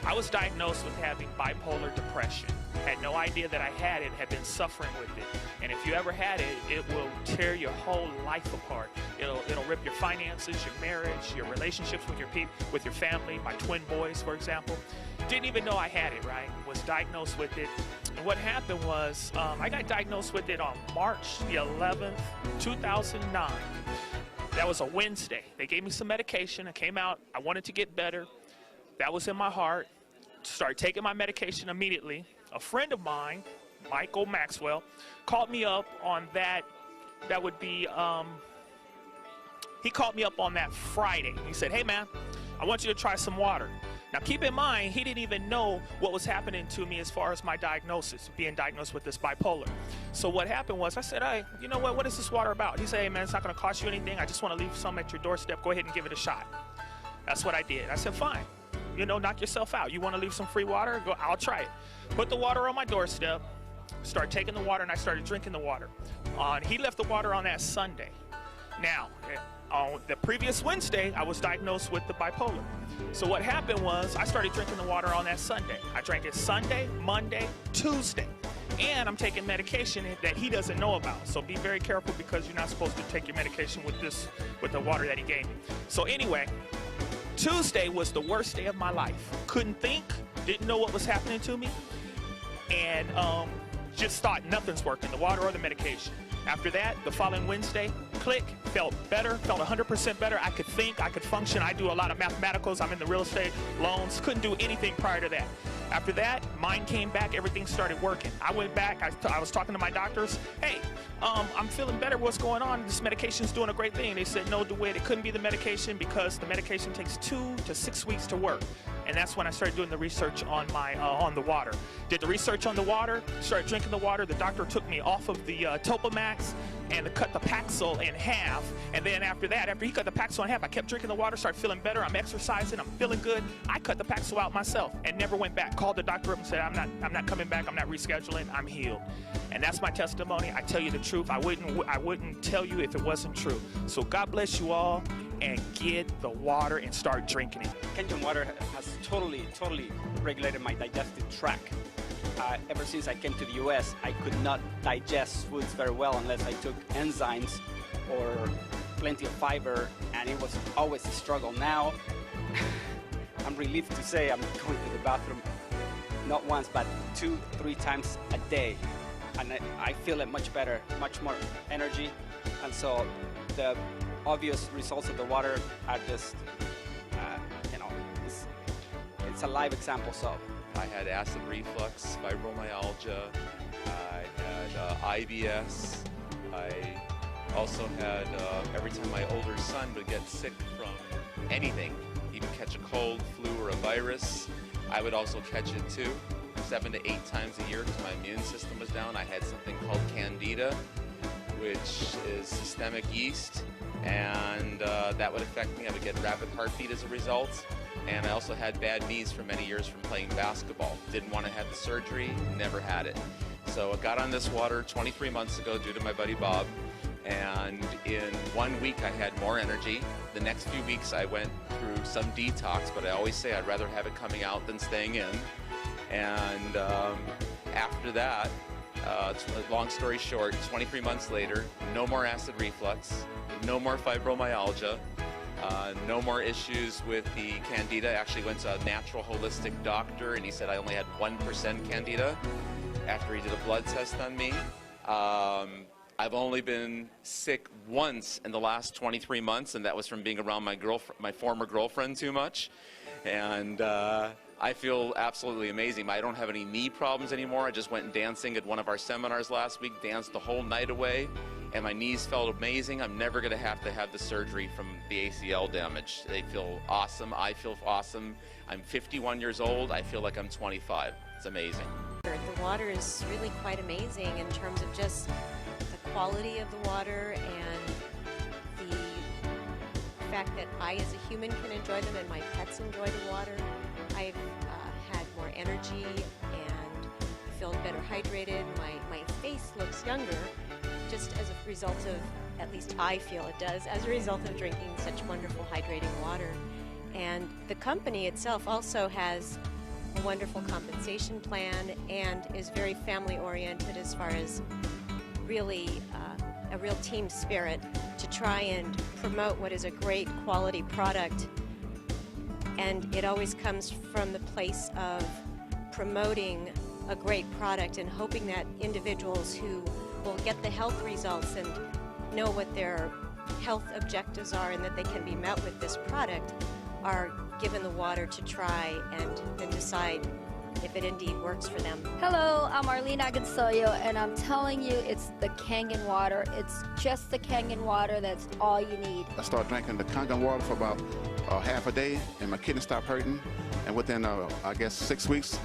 I was diagnosed with having bipolar depression. Had no idea that I had it, had been suffering with it. And if you ever had it, it will tear your whole life apart. It'll rip your finances, your marriage, your relationships with your people, with your family. My twin boys, for example, didn't even know I had it, right? Was diagnosed with it. And what happened was, I got diagnosed with it on March the 11th, 2009. That was a Wednesday. They gave me some medication. I came out. I wanted to get better. That was in my heart. Started taking my medication immediately. A friend of mine, Michael Maxwell, called me up on that. That would be, he called me up on that Friday. He said, hey man, I want you to try some water. Now keep in mind, he didn't even know what was happening to me as far as my diagnosis, being diagnosed with this bipolar. So what happened was, I said, hey, you know what is this water about? He said, hey man, it's not going to cost you anything. I just want to leave some at your doorstep. Go ahead and give it a shot. That's what I did. I said, fine. You know, knock yourself out. You want to leave some free water? Go, I'll try it. Put the water on my doorstep, start taking the water, and I started drinking the water. He left the water on that Sunday. Now, on the previous Wednesday, I was diagnosed with the bipolar. So what happened was, I started drinking the water on that Sunday. I drank it Sunday, Monday, Tuesday. And I'm taking medication that he doesn't know about. So be very careful, because you're not supposed to take your medication with the water that he gave me. So anyway, Tuesday was the worst day of my life. Couldn't think, didn't know what was happening to me, and just thought nothing's working, the water or the medication. After that, the following Wednesday, click, felt better, felt 100% better. I could think, I could function. I do a lot of mathematicals. I'm in the real estate, loans, couldn't do anything prior to that. After that, mine came back, everything started working. I went back, I was talking to my doctors, hey, I'm feeling better, what's going on? This medication's doing a great thing. They said, no, DeWitt, it couldn't be the medication, because the medication takes 2 to 6 weeks to work. And that's when I started doing the research on on the water. Did the research on the water, started drinking the water. The doctor took me off of the Topamax and cut the Paxil in half. And then after that, after he cut the Paxil in half, I kept drinking the water, started feeling better. I'm exercising, I'm feeling good. I cut the Paxil out myself and never went back. Called the doctor up and said, I'm not coming back, I'm not rescheduling, I'm healed. And that's my testimony. I tell you the truth. I wouldn't tell you if it wasn't true. So God bless you all, and get the water and start drinking it. Kangen water has totally regulated my digestive tract. Ever since I came to the US, I could not digest foods very well unless I took enzymes or plenty of fiber, and it was always a struggle. Now, I'm relieved to say I'm going to the bathroom not once, but 2-3 times a day. And I feel it much better, much more energy. And so the obvious results of the water are just, you know, it's a live example. So I had acid reflux, fibromyalgia, I had IBS, I also had, every time my older son would get sick from anything, he would catch a cold, flu, or a virus, I would also catch it too. 7 to 8 times a year, because my immune system was down. I had something called Candida, which is systemic yeast, and that would affect me. I would get rapid heartbeat as a result, and I also had bad knees for many years from playing basketball. Didn't want to have the surgery, never had it. So I got on this water 23 months ago due to my buddy Bob, and in 1 week I had more energy. The next few weeks I went through some detox, but I always say I'd rather have it coming out than staying in. And after that, long story short, 23 months later, no more acid reflux, no more fibromyalgia, no more issues with the Candida. I actually went to a natural holistic doctor, and he said I only had 1% Candida after he did a blood test on me. I've only been sick once in the last 23 months, and that was from being around my former girlfriend too much. And I feel absolutely amazing. I don't have any knee problems anymore. I just went dancing at one of our seminars last week, danced the whole night away, and my knees felt amazing. I'm never going to have the surgery from the ACL damage. They feel awesome. I feel awesome. I'm 51 years old. I feel like I'm 25. It's amazing. The water is really quite amazing in terms of just the quality of the water and the fact that I as a human can enjoy them and my pets enjoy the water. I've had more energy and I feel better hydrated. My face looks younger just as a result of, at least I feel it does, as a result of drinking such wonderful hydrating water. And the company itself also has a wonderful compensation plan and is very family oriented as far as really a real team spirit to try and promote what is a great quality product. And it always comes from the place of promoting a great product and hoping that individuals who will get the health results and know what their health objectives are and that they can be met with this product are given the water to try and then decide if it indeed works for them. Hello, I'm Arlene Agonsoyo, and I'm telling you, it's the Kangen water. It's just the Kangen water. That's all you need. I started drinking the Kangen water for about half a day, and my kidneys stopped hurting. And within, I guess, 6 weeks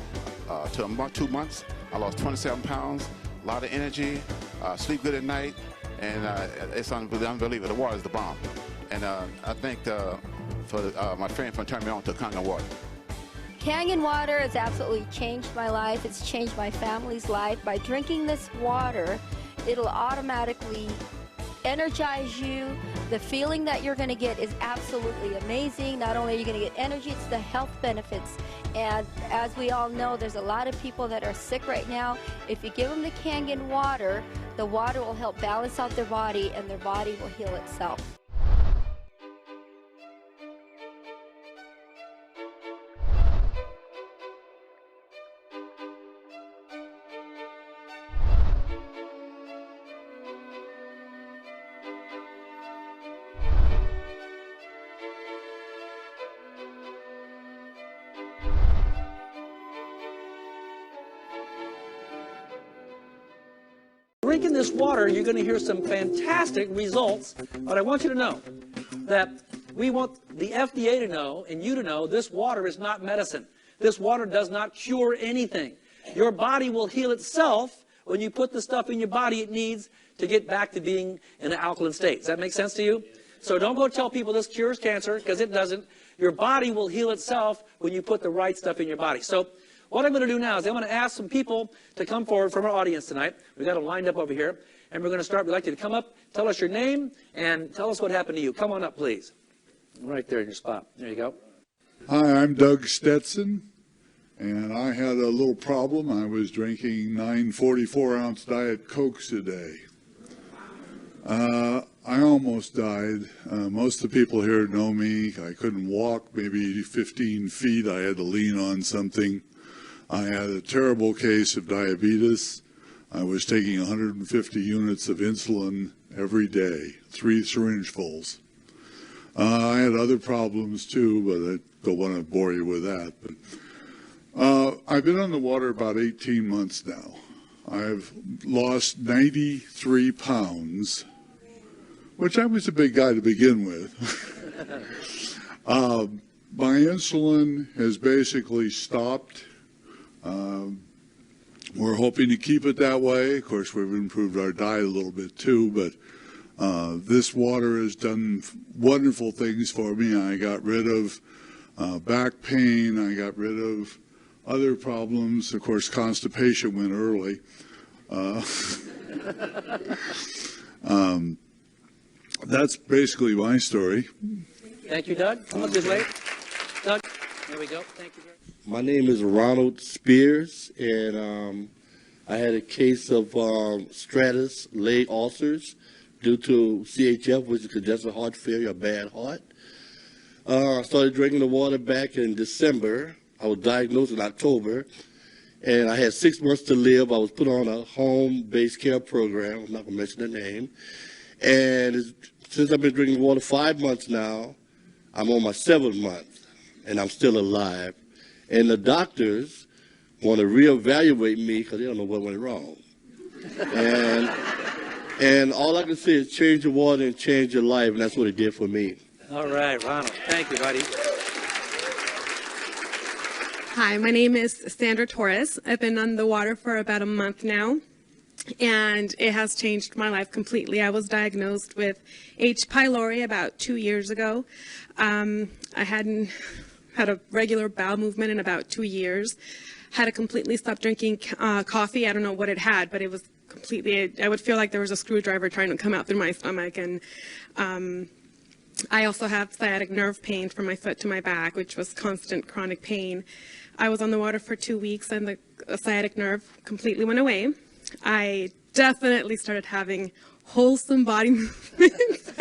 to a month, 2 months, I lost 27 pounds, a lot of energy, sleep good at night, and it's unbelievable. The water is the bomb. And I thank my friend for turning me on to Kangen water. Kangen water has absolutely changed my life. It's changed my family's life. By drinking this water, it'll automatically energize you. The feeling that you're going to get is absolutely amazing. Not only are you going to get energy, it's the health benefits. And as we all know, there's a lot of people that are sick right now. If you give them the Kangen water, the water will help balance out their body and their body will heal itself. Drinking this water, you're going to hear some fantastic results, but I want you to know that we want the FDA to know and you to know this water is not medicine. This water does not cure anything. Your body will heal itself when you put the stuff in your body it needs to get back to being in an alkaline state. Does that make sense to you? So don't go tell people this cures cancer, because it doesn't. Your body will heal itself when you put the right stuff in your body. So what I'm going to do now is I'm going to ask some people to come forward from our audience tonight. We've got them lined up over here. And we're going to start. We'd like you to come up, tell us your name, and tell us what happened to you. Come on up, please. Right there in your spot. There you go. Hi, I'm Doug Stetson, and I had a little problem. I was drinking 9 44-ounce Diet Cokes a day. I almost died. Most of the people here know me. I couldn't walk maybe 15 feet. I had to lean on something. I had a terrible case of diabetes. I was taking 150 units of insulin every day, 3 syringefuls. I had other problems too, but I don't want to bore you with that. But I've been on the water about 18 months now. I've lost 93 pounds, which I was a big guy to begin with. My insulin has basically stopped. We're hoping to keep it that way. Of course, we've improved our diet a little bit too, but this water has done wonderful things for me. I got rid of back pain. I got rid of other problems. Of course, constipation went early. That's basically my story. Thank you, Doug. Come up this way. Doug, there we go. Thank you very much. My name is Ronald Spears, and I had a case of stratus leg ulcers due to CHF, which is congestive heart failure, a bad heart. I started drinking the water back in December. I was diagnosed in October, and I had 6 months to live. I was put on a home-based care program. I'm not going to mention the name. And since I've been drinking water 5 months now, I'm on my 7th month, and I'm still alive. And the doctors want to reevaluate me because they don't know what went wrong. And all I can say is change your water and change your life, and that's what it did for me. All right, Ronald. Thank you, buddy. Hi, my name is Sandra Torres. I've been on the water for about a month now, and it has changed my life completely. I was diagnosed with H. pylori about 2 years ago. I hadn't had a regular bowel movement in about 2 years. Had to completely stop drinking coffee. I don't know what it had, but it was completely, I would feel like there was a screwdriver trying to come out through my stomach. And I also have sciatic nerve pain from my foot to my back, which was constant chronic pain. I was on the water for 2 weeks and the sciatic nerve completely went away. I definitely started having wholesome body movements,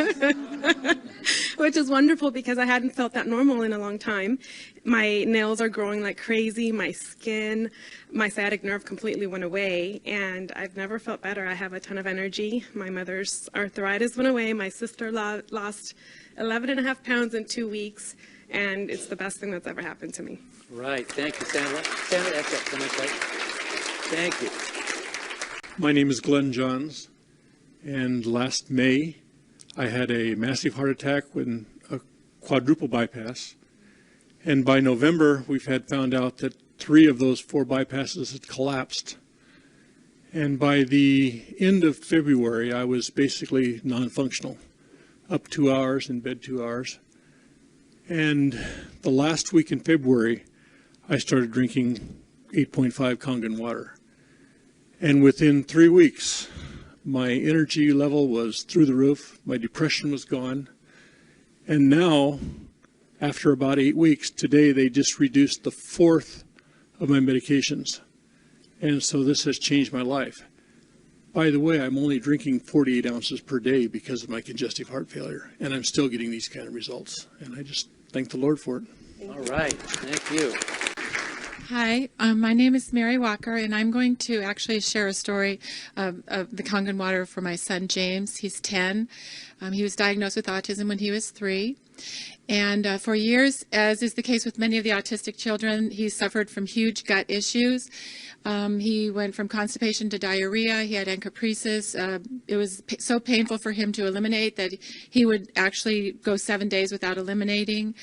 which is wonderful because I hadn't felt that normal in a long time. My nails are growing like crazy, my skin, my sciatic nerve completely went away, and I've never felt better. I have a ton of energy. My mother's arthritis went away. My sister lost 11.5 pounds in 2 weeks, and it's the best thing that's ever happened to me. Right. Thank you, Sandra. Sandra, that's it. Thank you. My name is Glenn Johns, and last May I had a massive heart attack with a quadruple bypass. And by November, we've had found out that 3 of those 4 bypasses had collapsed. And by the end of February, I was basically non-functional, up 2 hours, in bed 2 hours. And the last week in February, I started drinking 8.5 Kangen water. And within 3 weeks, my energy level was through the roof, my depression was gone. And now, after about 8 weeks, today they just reduced the 4th of my medications. And so this has changed my life. By the way, I'm only drinking 48 ounces per day because of my congestive heart failure, and I'm still getting these kind of results. And I just thank the Lord for it. All right. Thank you. Hi, my name is Mary Walker, and I'm going to actually share a story of the Kangen water for my son James. He's 10. He was diagnosed with autism when he was 3. And for years, as is the case with many of the autistic children, he suffered from huge gut issues. He went from constipation to diarrhea. He had encopresis. It was so painful for him to eliminate that he would actually go 7 days without eliminating.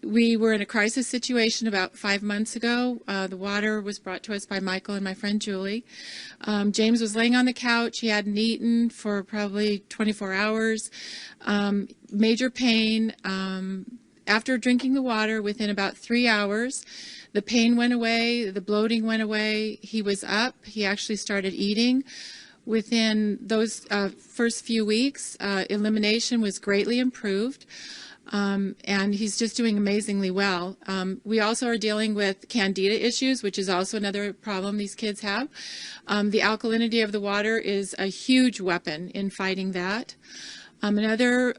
We were in a crisis situation about 5 months ago. The water was brought to us by Michael and my friend Julie. James was laying on the couch. He hadn't eaten for probably 24 hours. Major pain. After drinking the water, within about 3 hours, the pain went away, the bloating went away. He was up. He actually started eating. Within those first few weeks, elimination was greatly improved. And he's just doing amazingly well. We also are dealing with candida issues, which is also another problem these kids have. The alkalinity of the water is a huge weapon in fighting that. Another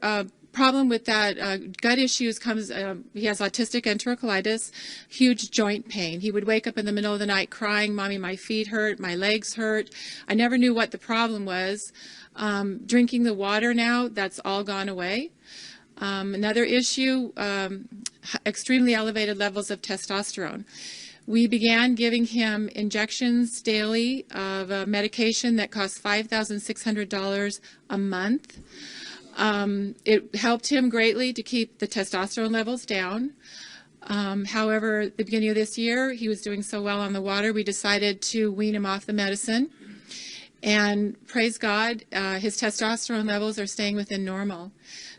problem with that gut issues comes, he has autistic enterocolitis, huge joint pain. He would wake up in the middle of the night crying, "Mommy, my feet hurt, my legs hurt." I never knew what the problem was. Drinking the water now, that's all gone away. Another issue, extremely elevated levels of testosterone. We began giving him injections daily of a medication that costs $5,600 a month. It helped him greatly to keep the testosterone levels down. However, at the beginning of this year, he was doing so well on the water, we decided to wean him off the medicine. And praise God, his testosterone levels are staying within normal.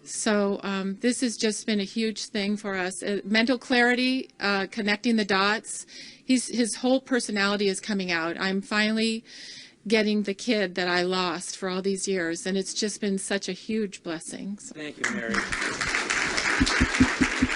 So this has just been a huge thing for us. Mental clarity, connecting the dots. His whole personality is coming out. I'm finally getting the kid that I lost for all these years, and it's just been such a huge blessing. So. Thank you, Mary.